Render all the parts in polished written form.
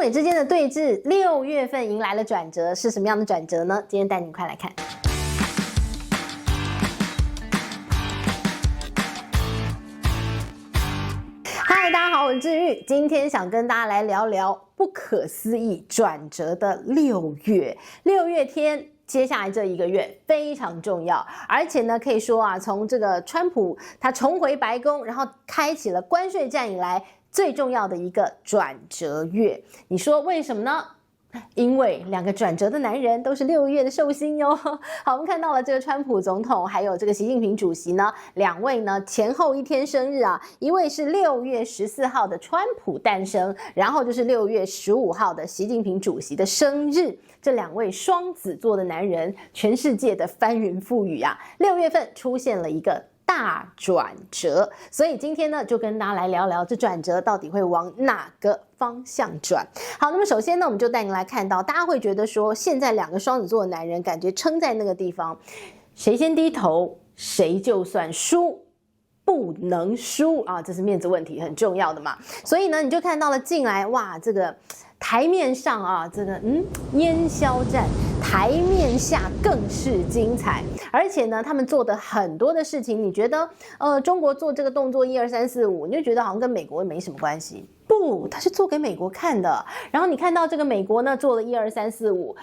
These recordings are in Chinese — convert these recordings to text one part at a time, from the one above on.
美之间的对峙，6月份迎来了转折，是什么样的转折呢？今天带你快来看。嗨，大家好，我是治愈，今天想跟大家来聊聊不可思议转折的6月。6月天。接下来这1个月非常重要，而且呢，可以说啊，从这个川普他重回白宫，然后开启了关税战以来最重要的一个转折月。你说为什么呢？因为2个转折的男人都是6月的寿星哟。好，我们看到了这个川普总统，还有这个习近平主席呢，2位呢前后1天生日啊，一位是6月14号的川普诞生，然后就是6月15号的习近平主席的生日。这2位双子座的男人，全世界的翻云覆雨啊，6月份出现了一个大转折，所以今天呢，就跟大家来聊聊这转折到底会往哪个方向转。好，那么首先呢，我们就带您来看到，大家会觉得说，现在2个双子座的男人感觉撑在那个地方，谁先低头，谁就算输。不能输啊，这是面子问题，很重要的嘛。所以呢，你就看到了进来，哇，这个台面上啊，这个烟消战，台面下更是精彩。而且呢，他们做的很多的事情，你觉得中国做这个动作1、2、3、4、5，你就觉得好像跟美国没什么关系。不，他是做给美国看的。然后你看到这个美国呢做了1、2、3、4、5，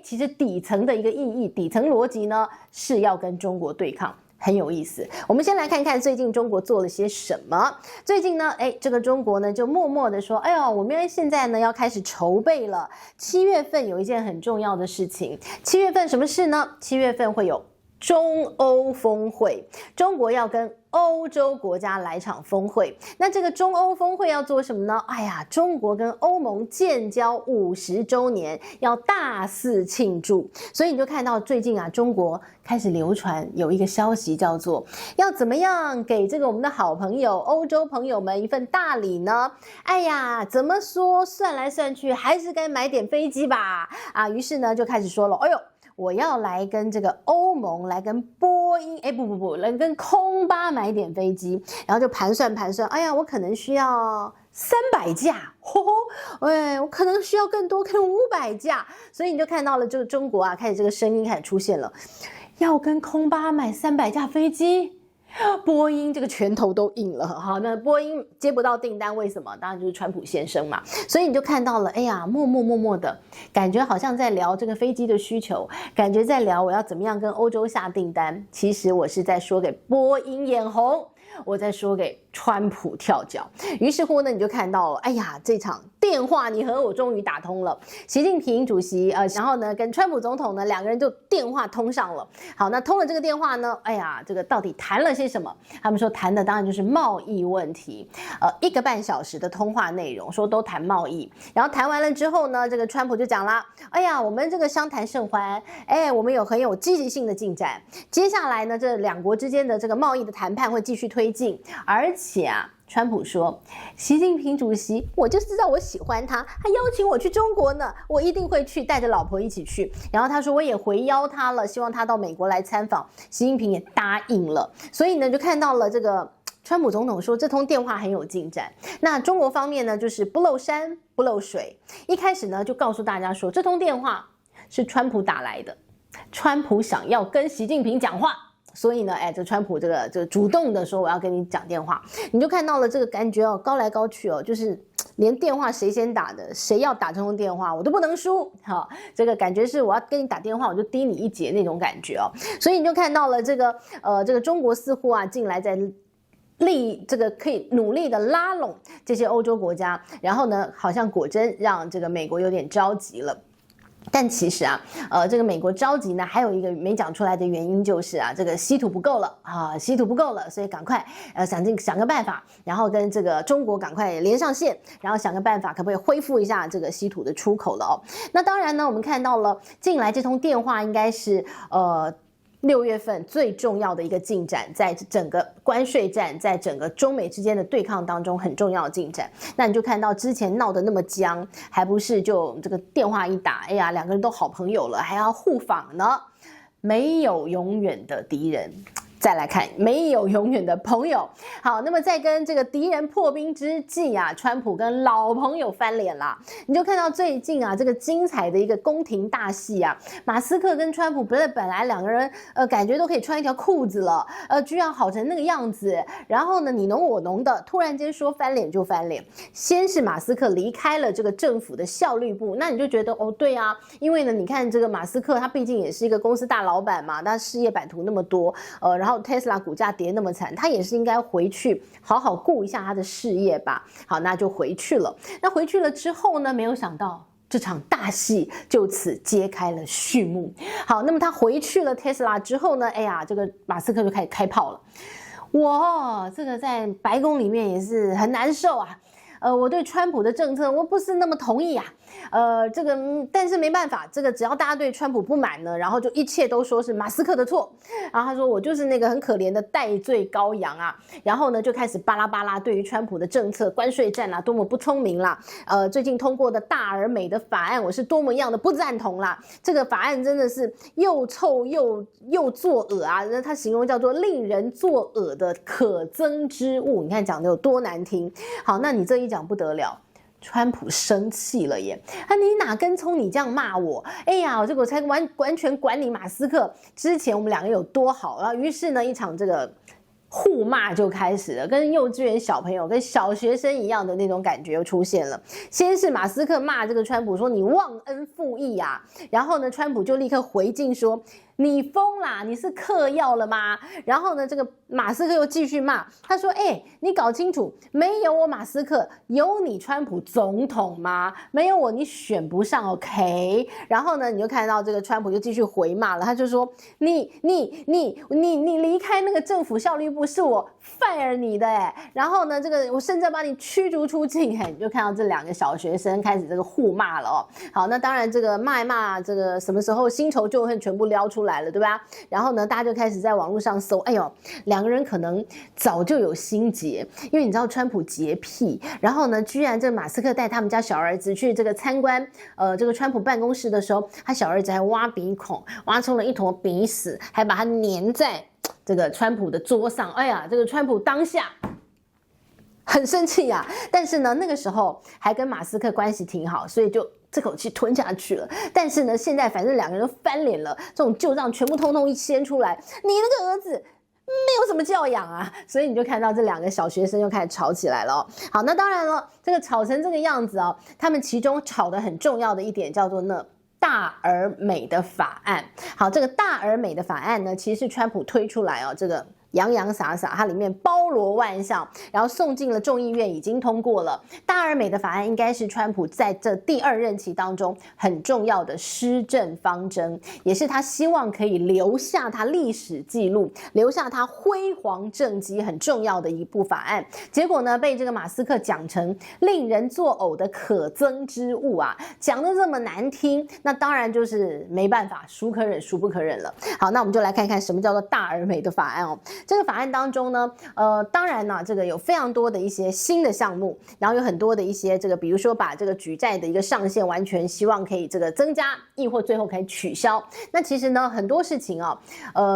其实底层的一个意义，底层逻辑呢是要跟中国对抗。很有意思，我们先来看看最近中国做了些什么。最近呢，这个中国呢就默默的说，哎呦，我们现在呢要开始筹备了。7月份有一件很重要的事情，7月份什么事呢？7月份会有中欧峰会，中国要跟欧洲国家来场峰会。那这个中欧峰会要做什么呢？哎呀，中国跟欧盟建交50周年，要大肆庆祝。所以你就看到最近啊，中国开始流传有一个消息，叫做要怎么样给这个我们的好朋友欧洲朋友们一份大礼呢？哎呀，怎么说算来算去还是该买点飞机吧。啊，于是呢就开始说了，哎呦，我要来跟这个欧盟，来跟波音，不，来跟空巴买点飞机，然后就盘算，哎呀，我可能需要300架，我可能需要更多，可能500架，所以你就看到了这个中国啊，开始这个声音开始出现了，要跟空巴买300架飞机。波音这个拳头都硬了，好，那波音接不到订单，为什么？当然就是川普先生嘛。所以你就看到了，哎呀，默默的感觉好像在聊这个飞机的需求，感觉在聊我要怎么样跟欧洲下订单。其实我是在说给波音眼红，我在说给川普跳脚。于是乎呢，你就看到了，哎呀，这场电话你和我终于打通了。习近平主席然后呢跟川普总统呢2个人就电话通上了。好，那通了这个电话呢，哎呀，这个到底谈了些什么？他们说谈的当然就是贸易问题。1个半小时的通话内容，说都谈贸易。然后谈完了之后呢，这个川普就讲啦，哎呀，我们这个相谈甚欢，我们有很有积极性的进展。接下来呢，这2国之间的这个贸易的谈判会继续推进，而且啊。川普说，习近平主席，我就知道我喜欢他，他邀请我去中国呢，我一定会去，带着老婆一起去。然后他说我也回邀他了，希望他到美国来参访，习近平也答应了。所以呢，就看到了这个川普总统说这通电话很有进展。那中国方面呢，就是不漏山不漏水，一开始呢就告诉大家说这通电话是川普打来的，川普想要跟习近平讲话。所以呢，这川普这个主动的说我要跟你讲电话，你就看到了这个感觉哦，高来高去哦，就是连电话谁先打的，谁要打这通电话我都不能输，好，这个感觉是我要跟你打电话我就低你一截那种感觉哦，所以你就看到了这个中国似乎啊近来在这个可以努力的拉拢这些欧洲国家，然后呢，好像果真让这个美国有点着急了。但其实啊，这个美国着急呢，还有一个没讲出来的原因就是啊，这个稀土不够了啊，稀土不够了，所以赶快想个办法，然后跟这个中国赶快连上线，然后想个办法，可不可以恢复一下这个稀土的出口了哦？那当然呢，我们看到了近来这通电话应该是6月份最重要的一个进展，在整个关税战，在整个中美之间的对抗当中很重要的进展。那你就看到之前闹得那么僵，还不是就这个电话一打，哎呀，2个人都好朋友了，还要互访呢。没有永远的敌人，再来看，没有永远的朋友。好，那么在跟这个敌人破冰之际啊，川普跟老朋友翻脸啦。你就看到最近啊，这个精彩的一个宫廷大戏啊，马斯克跟川普本来两个人感觉都可以穿一条裤子了，居然好成那个样子。然后呢，你侬我侬的，突然间说翻脸就翻脸。先是马斯克离开了这个政府的效率部，那你就觉得哦，对啊，因为呢，你看这个马斯克他毕竟也是一个公司大老板嘛，他事业版图那么多，然后 Tesla 股价跌那么惨，他也是应该回去好好顾一下他的事业吧。好，那就回去了。那回去了之后呢，没有想到这场大戏就此揭开了序幕。好，那么他回去了 Tesla 之后呢，哎呀，这个马斯克就开始开炮了。我这个在白宫里面也是很难受啊。我对川普的政策我不是那么同意啊，但是没办法，这个只要大家对川普不满呢，然后就一切都说是马斯克的错，然后他说我就是那个很可怜的代罪羔羊啊，然后呢就开始巴拉巴拉对于川普的政策关税战啦，多么不聪明啦，最近通过的大而美的法案我是多么样的不赞同啦，这个法案真的是又臭又作恶啊，他形容叫做令人作恶的可憎之物，你看讲的有多难听。好，那你这一讲不得了，川普生气了耶！你哪根葱你这样骂我？哎呀，我才完全管你马斯克。之前我们两个有多好，然后于是呢，一场这个互骂就开始了，跟幼稚园小朋友、跟小学生一样的那种感觉又出现了。先是马斯克骂这个川普说你忘恩负义啊，然后呢，川普就立刻回敬说。你疯啦！你是嗑药了吗？然后呢，这个马斯克又继续骂，他说：“你搞清楚，没有我马斯克，有你川普总统吗？没有我，你选不上 ，OK？” 然后呢，你就看到这个川普就继续回骂了，他就说：“你离开那个政府效率部是我 fire 你的然后呢，这个我甚至要把你驱逐出境你就看到这两个小学生开始这个互骂了哦。好，那当然这个骂一骂，这个什么时候新仇旧恨全部撩出来了，对吧？然后呢，大家就开始在网络上搜，哎呦，两个人可能早就有心结，因为你知道川普洁癖，然后呢，居然这马斯克带他们家小儿子去这个参观，这个川普办公室的时候，他小儿子还挖鼻孔，挖出了一坨鼻屎，还把它粘在这个川普的桌上，哎呀，这个川普当下很生气啊，但是呢，那个时候还跟马斯克关系挺好，所以就这口气吞下去了。但是呢，现在反正两个人都翻脸了，这种旧账全部通通一掀出来，你那个儿子没有什么教养啊，所以你就看到这两个小学生又开始吵起来了哦。好，那当然了，这个吵成这个样子哦，他们其中吵得很重要的一点叫做呢。大而美的法案，好，这个大而美的法案呢，其实是川普推出来哦，这个洋洋洒洒，它里面包罗万象，然后送进了众议院，已经通过了。大而美的法案应该是川普在这第2任期当中很重要的施政方针，也是他希望可以留下他历史记录，留下他辉煌政绩很重要的一部法案。结果呢，被这个马斯克讲成令人作呕的可憎之物啊，讲得这么难听，那当然就是没办法，孰可忍孰不可忍了。好，那我们就来看看什么叫做大而美的法案哦。这个法案当中呢，当然呢，这个有非常多的一些新的项目，然后有很多的一些这个，比如说把这个举债的一个上限完全希望可以这个增加，亦或最后可以取消。那其实呢，很多事情啊，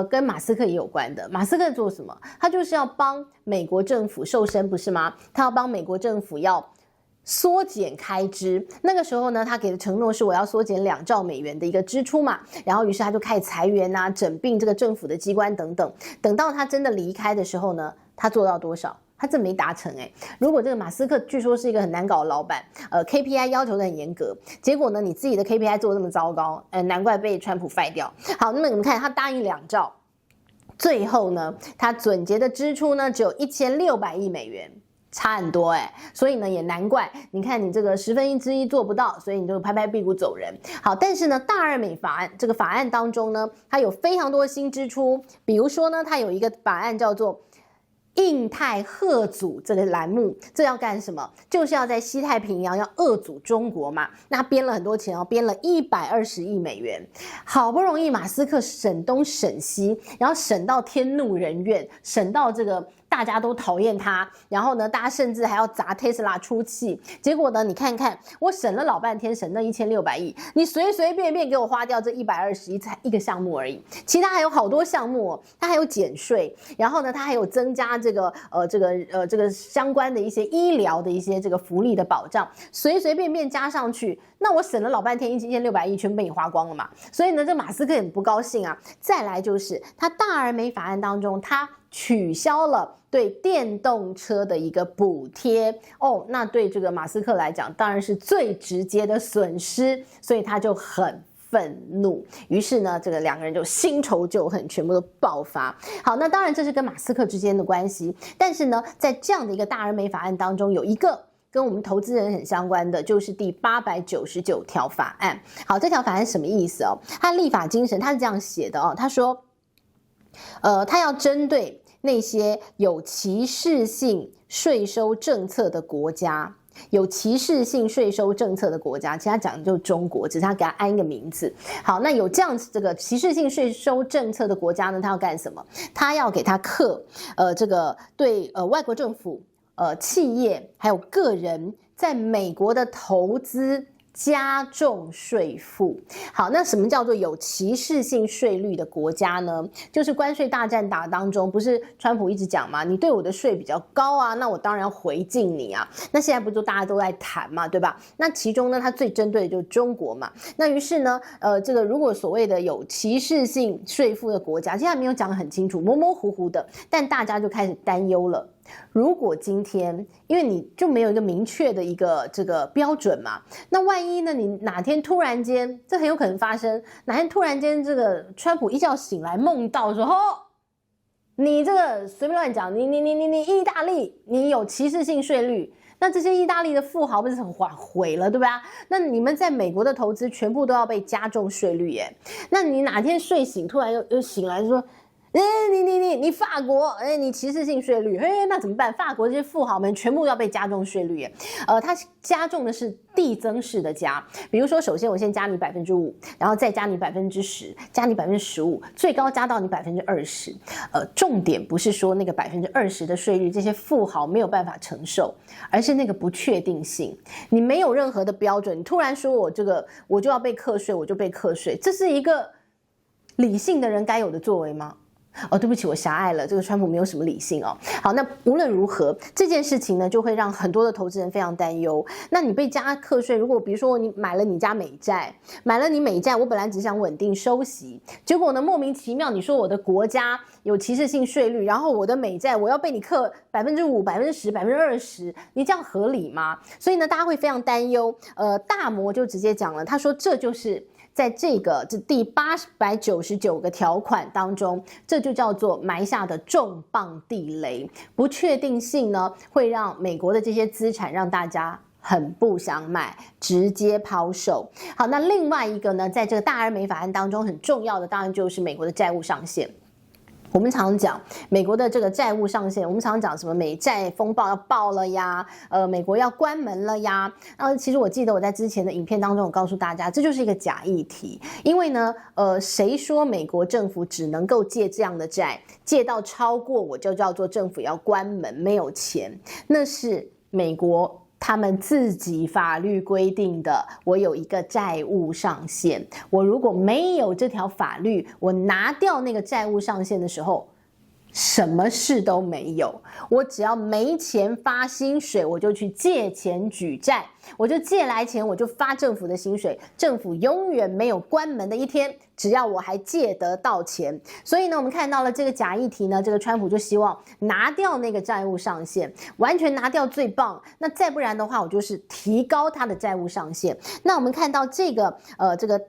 跟马斯克也有关的。马斯克做什么？他就是要帮美国政府瘦身，不是吗？他要帮美国政府要缩减开支，那个时候呢，他给的承诺是我要缩减2兆美元的一个支出嘛，然后于是他就开始裁员啊，整并这个政府的机关等等。等到他真的离开的时候呢，他做到多少？他这没达成如果这个马斯克据说是一个很难搞的老板，KPI 要求的很严格，结果呢，你自己的 KPI 做得那么糟糕，难怪被川普废掉。好，那么你们看，他答应2兆，最后呢，他总结的支出呢只有1600亿美元。差很多所以呢也难怪，你看你这个1/10做不到，所以你就拍拍屁股走人。好，但是呢，大而美法案这个法案当中呢，它有非常多新支出，比如说呢，它有一个法案叫做印太吓阻这个栏目，这要干什么？就是要在西太平洋要遏阻中国嘛。那编了很多钱编了120亿美元，好不容易马斯克省东省西，然后省到天怒人怨，省到这个大家都讨厌他，然后呢，大家甚至还要砸 Tesla 出气。结果呢，你看看我省了老半天，省那1600亿，你随随便便给我花掉这120亿，才一个项目而已。其他还有好多项目哦，它还有减税，然后呢，它还有增加这个相关的一些医疗的一些这个福利的保障，随随便便加上去，那我省了老半天，1600亿全被你花光了嘛。所以呢，这马斯克很不高兴啊。再来就是他大而美法案当中，他取消了对电动车的一个补贴哦，那对这个马斯克来讲，当然是最直接的损失，所以他就很愤怒，于是呢，这个两个人就新仇旧恨全部都爆发。好，那当然这是跟马斯克之间的关系，但是呢，在这样的一个大而美法案当中，有一个跟我们投资人很相关的，就是第899条法案。好，这条法案什么意思哦？它立法精神，它是这样写的哦，他说，他要针对那些有歧视性税收政策的国家。有歧视性税收政策的国家，其实他讲的就是中国，只是他给他安一个名字。好，那有这样子这个歧视性税收政策的国家呢，他要干什么？他要给他课，这个对外国政府、企业还有个人在美国的投资加重税负。好，那什么叫做有歧视性税率的国家呢？就是关税大战打当中，不是川普一直讲嘛，你对我的税比较高啊，那我当然要回敬你啊。那现在不就大家都在谈嘛，对吧？那其中呢，他最针对的就是中国嘛。那于是呢，这个如果所谓的有歧视性税负的国家，现在没有讲得很清楚，模模糊糊的，但大家就开始担忧了。如果今天，因为你就没有一个明确的一个这个标准嘛，那万一呢，你哪天突然间，这很有可能发生，哪天突然间这个川普一觉醒来梦到说，哦，你这个随便乱讲，你意大利你有歧视性税率，那这些意大利的富豪不是很毁了，对吧？那你们在美国的投资全部都要被加重税率耶。那你哪天睡醒突然又醒来说，你法国，你歧视性税率，那怎么办？法国这些富豪们全部要被加重税率耶。它加重的是递增式的加，比如说，首先我先加你5%，然后再加你10%，加你15%，最高加到你20%。重点不是说那个20%的税率，这些富豪没有办法承受，而是那个不确定性。你没有任何的标准，你突然说我就要被课税，我就被课税，这是一个理性的人该有的作为吗？哦，对不起，我狭隘了。这个川普没有什么理性哦。好，那无论如何，这件事情呢，就会让很多的投资人非常担忧。那你被加课税，如果比如说你买了你家美债，我本来只想稳定收息，结果呢，莫名其妙你说我的国家有歧视性税率，然后我的美债我要被你课5%、10%、20%，你这样合理吗？所以呢，大家会非常担忧。大摩就直接讲了，他说这就是在这第899个条款当中，这就叫做埋下的重磅地雷。不确定性呢，会让美国的这些资产让大家很不想买，直接抛售。好，那另外一个呢，在这个大而美法案当中很重要的，当然就是美国的债务上限。我们常讲美国的这个债务上限，我们常讲什么美债风暴要爆了呀，美国要关门了呀。其实我记得我在之前的影片当中，我告诉大家，这就是一个假议题。因为呢，谁说美国政府只能够借这样的债，借到超过我就叫做政府要关门，没有钱，那是美国他们自己法律规定的，我有一个债务上限。我如果没有这条法律，我拿掉那个债务上限的时候，什么事都没有。我只要没钱发薪水，我就去借钱举债，我就借来钱，我就发政府的薪水，政府永远没有关门的一天，只要我还借得到钱。所以呢，我们看到了这个假议题呢，这个川普就希望拿掉那个债务上限，完全拿掉最棒。那再不然的话，我就是提高他的债务上限。那我们看到这个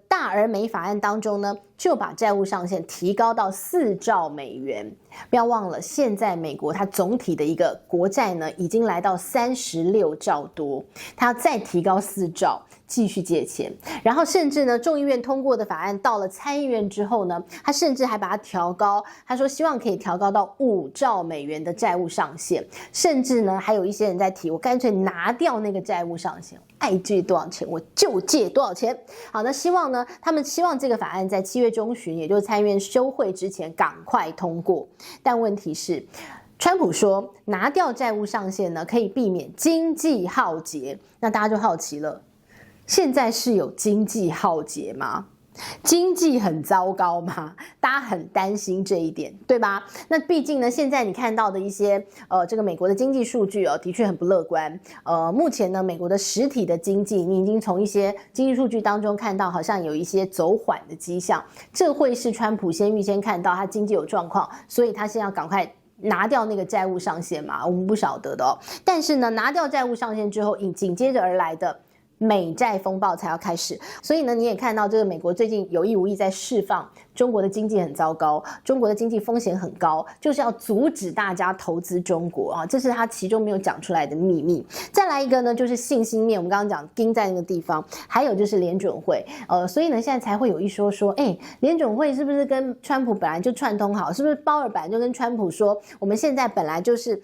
大而美法案当中呢，就把债务上限提高到4兆美元。不要忘了，现在美国它总体的一个国债呢，已经来到36兆多，它要再提高4兆。继续借钱，然后甚至呢，众议院通过的法案到了参议院之后呢，他甚至还把它调高，他说希望可以调高到5兆美元的债务上限，甚至呢，还有一些人在提，我干脆拿掉那个债务上限，爱借多少钱我就借多少钱。好，那希望呢，他们希望这个法案在7月中旬，也就是参议院休会之前赶快通过，但问题是，川普说拿掉债务上限呢，可以避免经济浩劫。那大家就好奇了，现在是有经济浩劫吗？经济很糟糕吗？大家很担心这一点，对吧？那毕竟呢，现在你看到的一些这个美国的经济数据的确很不乐观。目前呢，美国的实体的经济，你已经从一些经济数据当中看到，好像有一些走缓的迹象。这会是川普预先看到他经济有状况，所以他现在要赶快拿掉那个债务上限嘛？我们不晓得的哦。但是呢，拿掉债务上限之后，紧接着而来的美债风暴才要开始，所以呢，你也看到这个美国最近有意无意在释放中国的经济很糟糕，中国的经济风险很高，就是要阻止大家投资中国啊，这是他其中没有讲出来的秘密。再来一个呢，就是信心面，我们刚刚讲盯在那个地方，还有就是联准会，所以呢，现在才会有一说，联准会是不是跟川普本来就串通好？是不是鲍尔本来就跟川普说，我们现在本来就是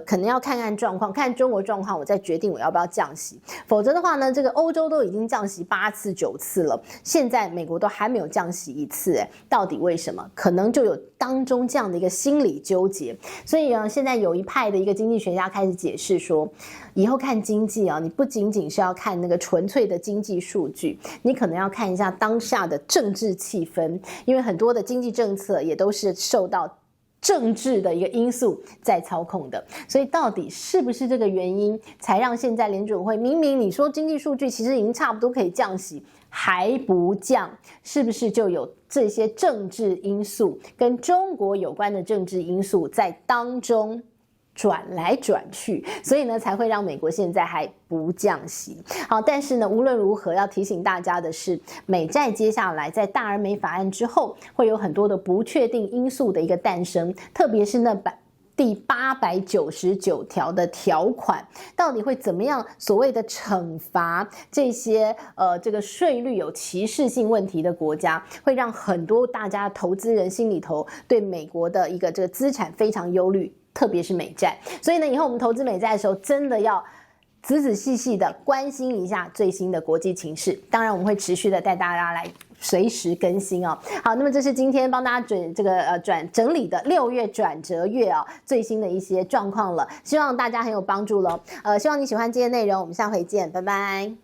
可能要看看状况，看中国状况，我再决定我要不要降息，否则的话呢，这个欧洲都已经降息8次9次了，现在美国都还没有降息1次，到底为什么？可能就有当中这样的一个心理纠结。所以现在有一派的一个经济学家开始解释说，以后看经济啊，你不仅仅是要看那个纯粹的经济数据，你可能要看一下当下的政治气氛，因为很多的经济政策也都是受到政治的一个因素在操控的，所以到底是不是这个原因，才让现在联准会明明你说经济数据其实已经差不多可以降息，还不降，是不是就有这些政治因素跟中国有关的政治因素在当中转来转去，所以呢才会让美国现在还不降息。好，但是呢无论如何要提醒大家的是，美债接下来在大而美法案之后会有很多的不确定因素的一个诞生，特别是那第899条的条款到底会怎么样所谓的惩罚这些这个税率有歧视性问题的国家，会让很多大家投资人心里头对美国的一个这个资产非常忧虑，特别是美债。所以呢，以后我们投资美债的时候，真的要仔仔细细的关心一下最新的国际情势。当然，我们会持续的带大家来随时更新哦。好，那么这是今天帮大家整理的6月转折月哦最新的一些状况了，希望大家很有帮助咯。希望你喜欢今天的内容，我们下回见，拜拜。